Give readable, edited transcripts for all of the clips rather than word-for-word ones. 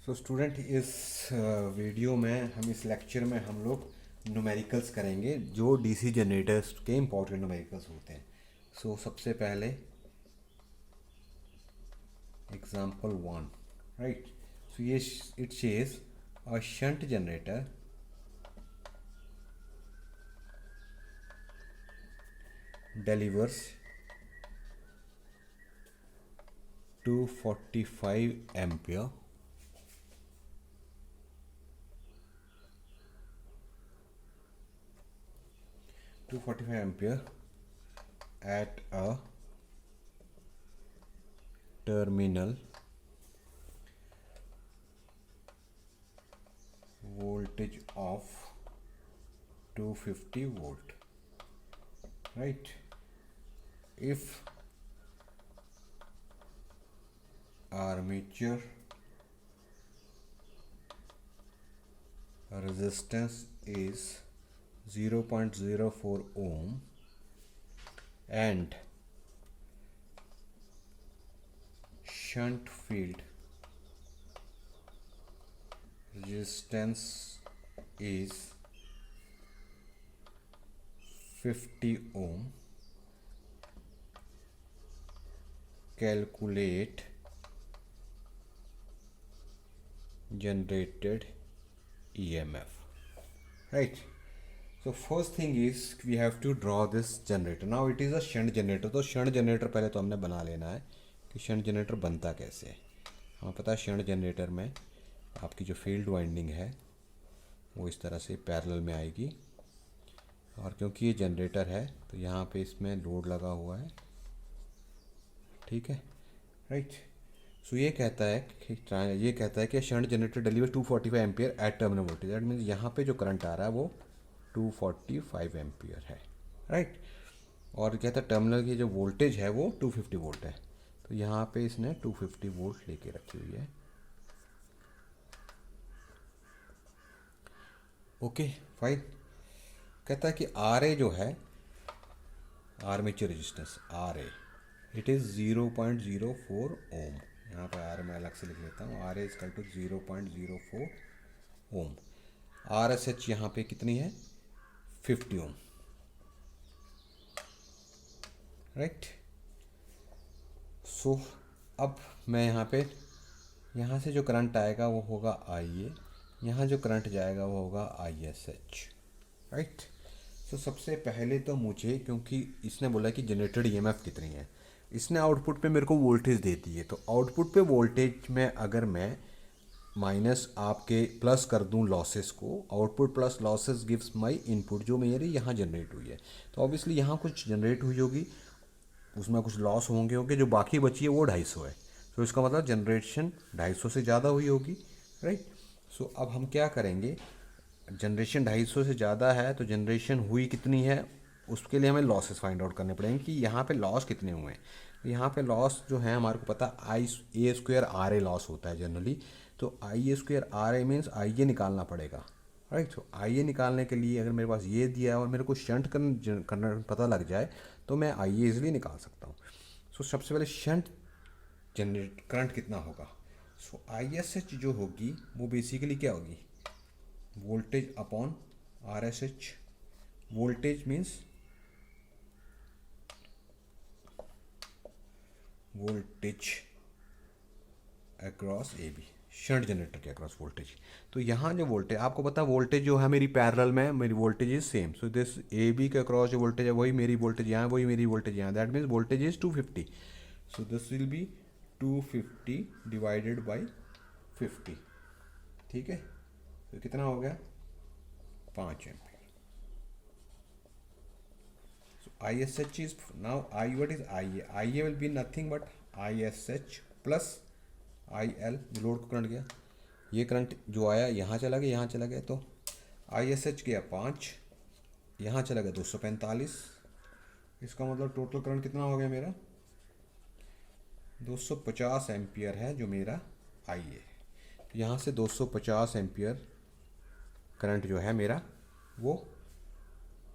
So student, इस video में हम इस लेक्चर में हम लोग न्यूमेरिकल्स करेंगे जो डीसी जनरेटर्स के इंपॉर्टेंट न्यूमेरिकल्स होते हैं। सो सबसे पहले एग्जांपल 1, राइट। सो ये it says a shunt generator delivers 245 ampere at a terminal voltage of 250 volt, right? If armature resistance is 0.04 ohm and shunt field resistance is 50 ohm, calculate generated EMF, right? So first thing is we have to draw this generator. Now it is a shunt generator. तो shunt generator पहले तो हमने बना लेना है कि shunt generator बनता कैसे है। हमें पता है shunt generator में आपकी जो फील्ड वाइंडिंग है वो इस तरह से पैरेलल में आएगी, और क्योंकि ये जनरेटर है तो यहाँ पे इसमें लोड लगा हुआ है, ठीक है, राइट। सो ये कहता है कि shunt generator deliver 245 ampere at terminal voltage. That means यहाँ पे जो करंट आ रहा है वो 245 एम्पियर है, राइट। और कहता है टर्मिनल की जो वोल्टेज है वो 250 वोल्ट है, तो यहाँ पे इसने 250 वोल्ट लेके रखी हुई है। Okay fine. कहता है कि आर ए जो है, armature resistance R A, it is 0.04 ohm. यहाँ पर आर मैं अलग से लिख लेता हूँ, R A is to 0.04 ohm. R S H यहाँ पे कितनी है, 50 ओम, राइट। सो अब मैं यहाँ से जो करंट आएगा वो होगा आई ए, यहाँ जो करंट जाएगा वो होगा आई एस एच, राइट। तो सबसे पहले तो मुझे, क्योंकि इसने बोला कि जनरेटेड ईएमएफ कितनी है, इसने आउटपुट पे मेरे को वोल्टेज दे दी है, तो आउटपुट पे वोल्टेज में अगर मैं माइनस आपके प्लस कर दूं लॉसेस को, output plus losses gives my input, जो मेरी यहाँ जनरेट हुई है, तो ऑब्वियसली यहाँ कुछ जनरेट हुई होगी, उसमें कुछ लॉस होंगे, जो बाकी बची है वो 250 है। तो इसका मतलब जनरेशन 250 से ज़्यादा हुई होगी, राइट। सो अब हम क्या करेंगे, जनरेशन 250 से ज़्यादा है तो जनरेशन हुई कितनी है, उसके लिए हमें लॉसेस फाइंड आउट करने पड़ेंगे कि यहाँ पे लॉस कितने हुए हैं। तो यहाँ पे लॉस जो है हमारे को पता I A square R A loss होता है जनरली, तो I A square R A means I A निकालना पड़ेगा, राइट। तो आई ए निकालने के लिए अगर मेरे पास ये दिया है और मेरे को शंट करना पता लग जाए तो मैं आई ए इजली निकाल सकता हूँ। सो सबसे पहले शंट जनरेट करंट कितना होगा। सो आई एस एच जो होगी वो बेसिकली क्या होगी, voltage upon R S H. Voltage means voltage across A B, shunt generator के अक्रॉस वोल्टेज। तो यहाँ जो वोल्टेज आपको पता है, वोल्टेज जो है मेरी पैरेलल में, मेरी voltage is same. So this A B के अक्रॉस जो वोल्टेज है वही मेरी वोल्टेज यहाँ, वही मेरी वोल्टेज यहाँ, that means voltage is 250। So this will be 250 divided by 50, ठीक है। तो कितना हो गया, 5 ampere. I S H is now I, what is I A, I A will be nothing but I S H plus I L, load को current गया, ये current जो आया यहाँ चला गया, यहाँ चला गया, तो आई एस एच गया 5, यहाँ चला गया 245। इसका मतलब टोटल करंट कितना हो गया मेरा, 250 एम्पियर है जो मेरा आई ए। तो यहाँ से 250 एम्पियर करंट जो है मेरा वो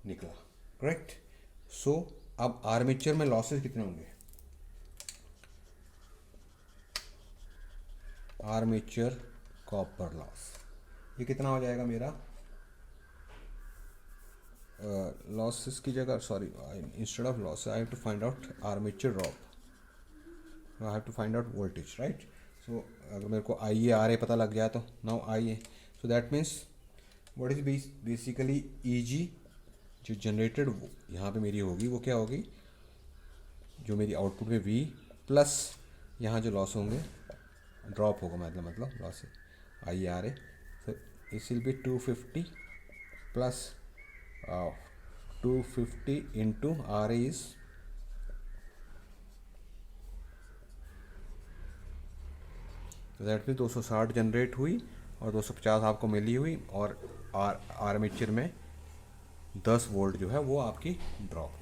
निकला, करेक्ट। सो अब आर्मेचर में लॉसेस कितने होंगे, आर्मेचर कॉपर लॉस। ये कितना हो जाएगा मेरा, लॉसेस की जगह, sorry, instead of loss I have to find out armature drop, I have to find out voltage, right. So अगर मेरे को आई ए आर ए पता लग गया तो now I A, so that means what is basically E G जो generated यहाँ पे मेरी होगी वो क्या होगी, जो मेरी आउटपुट में वी प्लस यहाँ जो लॉस होंगे, ड्रॉप होगा मतलब loss I R A, so is will be 250 plus 250 into R A is that mean 260 generate हुई और 250 आपको मिली हुई, और आर्मेचर में 10 वोल्ट जो है वो आपकी ड्रॉप होगी।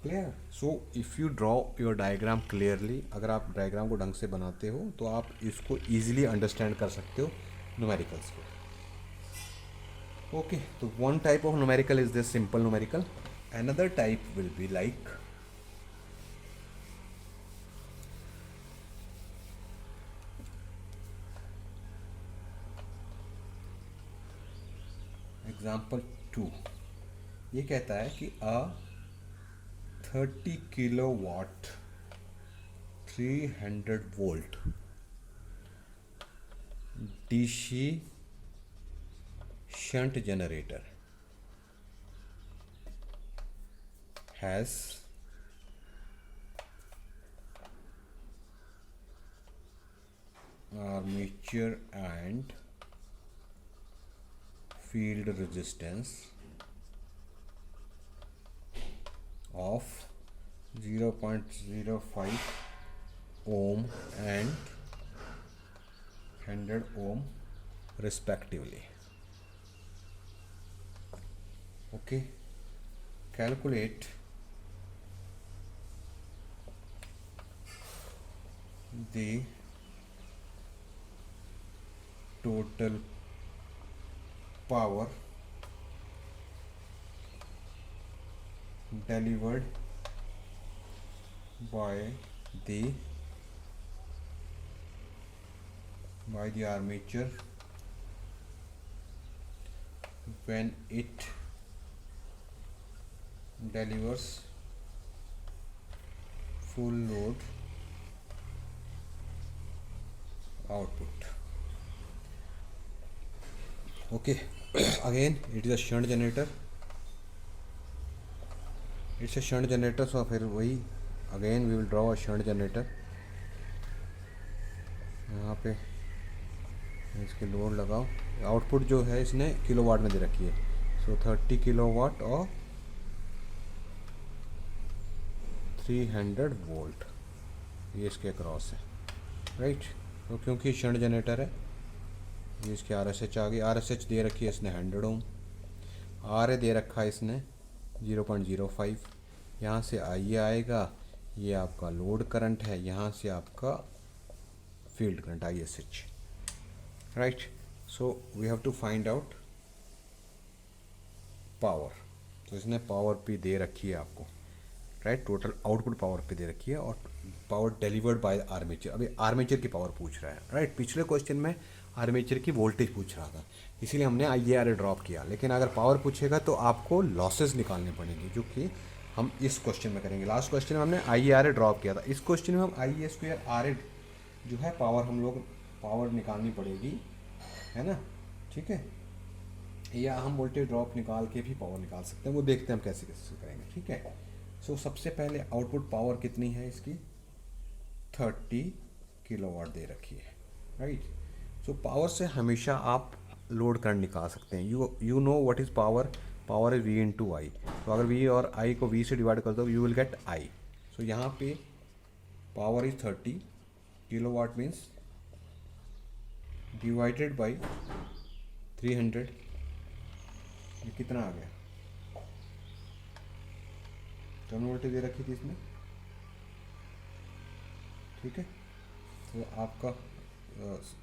Clear. So if you draw your diagram clearly, अगर आप डायग्राम को ढंग से बनाते हो तो आप इसको ईजिली अंडरस्टैंड कर सकते हो न्यूमेरिकल्स को। ओके, तो one type of numerical is this simple numerical, another type will be like example 2। ये कहता है कि 30 kilowatt 300 volt DC shunt generator has armature and field resistance of 0.05 ohm and 100 ohm respectively. Okay, calculate the total power delivered by the armature when it delivers full load output. Okay, again it is a shunt generator, it's a shunt generator, so फिर वही again we will draw a shunt generator। यहाँ पे इसके load लगाओ, output जो है इसने kilowatt में दे रखी है, सो 30 किलोवाट और 300 वोल्ट, ये इसके अक्रॉस है, राइट। तो क्योंकि शंट जनरेटर है, ये इसके आर एस एच आ गई, आर एस एच दे रखी है इसने 100 ओम, आर ए दे रखा है इसने 0.05, यहाँ से आई ए आएगा, ये आपका लोड करंट है, यहाँ से आपका field current I S H, right. So we have to find out power, तो इसने पावर भी दे रखी है आपको, राइट, टोटल आउटपुट पावर पे दे रखी है, और पावर डिलीवर्ड बाय आर्मेचर, अभी आर्मेचर की पावर पूछ रहा है, राइट। पिछले क्वेश्चन में आर्मेचर की वोल्टेज पूछ रहा था, इसीलिए हमने आई ए आर ए ड्रॉप किया, लेकिन अगर पावर पूछेगा तो आपको लॉसेस निकालने पड़ेंगे, जो कि हम इस क्वेश्चन में करेंगे। लास्ट क्वेश्चन में हमने आई ए आर ए ड्रॉप किया था, इस क्वेश्चन में हम आई ए स्क्वायर आर ए जो है पावर, हम लोग पावर निकालनी पड़ेगी, है ना, ठीक है, या हम वोल्टेज ड्रॉप निकाल के भी पावर निकाल सकते हैं, वो देखते हैं हम कैसे कैसे करेंगे, ठीक है। सो सबसे पहले आउटपुट पावर कितनी है इसकी, 30 किलोवाट दे रखी है, राइट। सो पावर से हमेशा आप लोड करंट निकाल सकते हैं, you know what is power, power is V into I, तो अगर वी और आई को वी से डिवाइड कर दो यू विल गेट आई। सो यहाँ पे power is 30 kilowatt means divided by 300, ये कितना आ गया, टर्न वोल्टेज दे रखी थी इसमें, ठीक है। तो आपका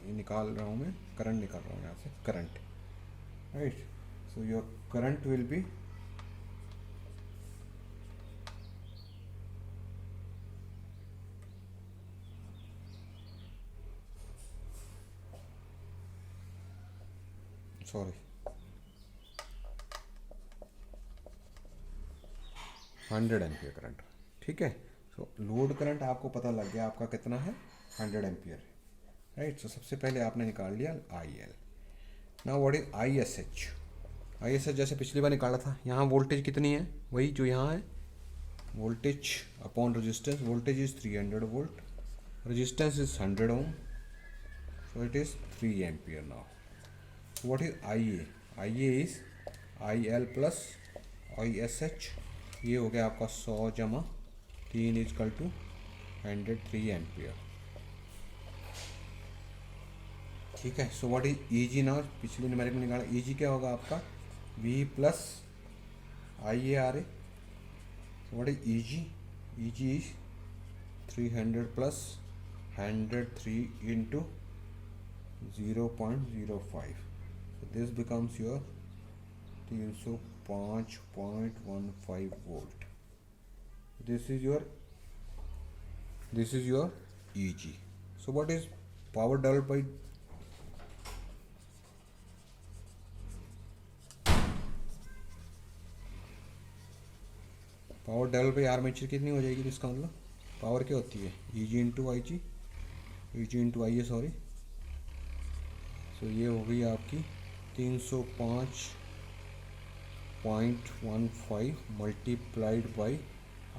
निकाल रहा हूँ मैं, करंट निकाल रहा हूँ यहाँ से, current, right. So your current will be sorry 100 ampere current, ठीक है। सो लोड करंट आपको पता लग गया आपका कितना है, 100 एम्पियर, राइट। सो सबसे पहले आपने निकाल लिया I L. Now what is I S H. I S H जैसे पिछली बार निकाला था, यहाँ वोल्टेज कितनी है, वही जो यहाँ है, voltage upon resistance. Voltage is 300 volt, resistance is 100 ohm, so it is 3 ampere. Now what is I A. I A is I L plus I S H, ये हो गया आपका 100 जमा 3 इजकल टू 103 एम्पियर, ठीक है। So what is E G. Now पिछले numeric में निकाला, ई जी क्या होगा आपका, V plus I A R A. What is E G. E G is 300 plus 103 into 0.05, so this becomes your 305.15 volt. This is your EG. So what is power developed by armature कितनी हो जाएगी, इसका मतलब power क्या होती है, EG into I G, EG into I A, sorry. So ये हो गई आपकी 305.15 multiplied by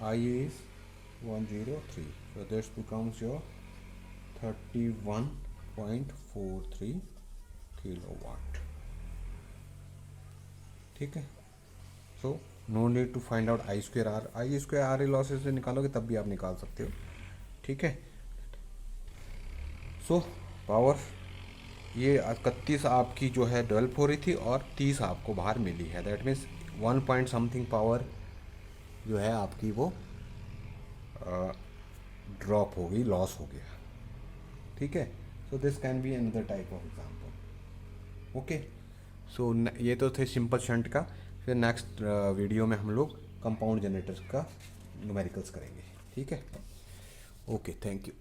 I is 103, so this becomes your 31.43 kilowatt, ठीक है। So no need to find out I square R. I square R A losses से निकालोगे तब भी आप निकाल सकते हो, ठीक है। सो पावर ये 31 आपकी जो है डेवलप हो रही थी और 30 आपको बाहर मिली है, that means 1 point something power जो है आपकी वो ड्रॉप हो गई, लॉस हो गया, ठीक है। So this can be another type of example, okay. So ये तो थे सिंपल शंट का। फिर नेक्स्ट वीडियो में हम लोग कंपाउंड जनरेटर्स का न्यूमेरिकल्स करेंगे, ठीक है। Okay, thank you.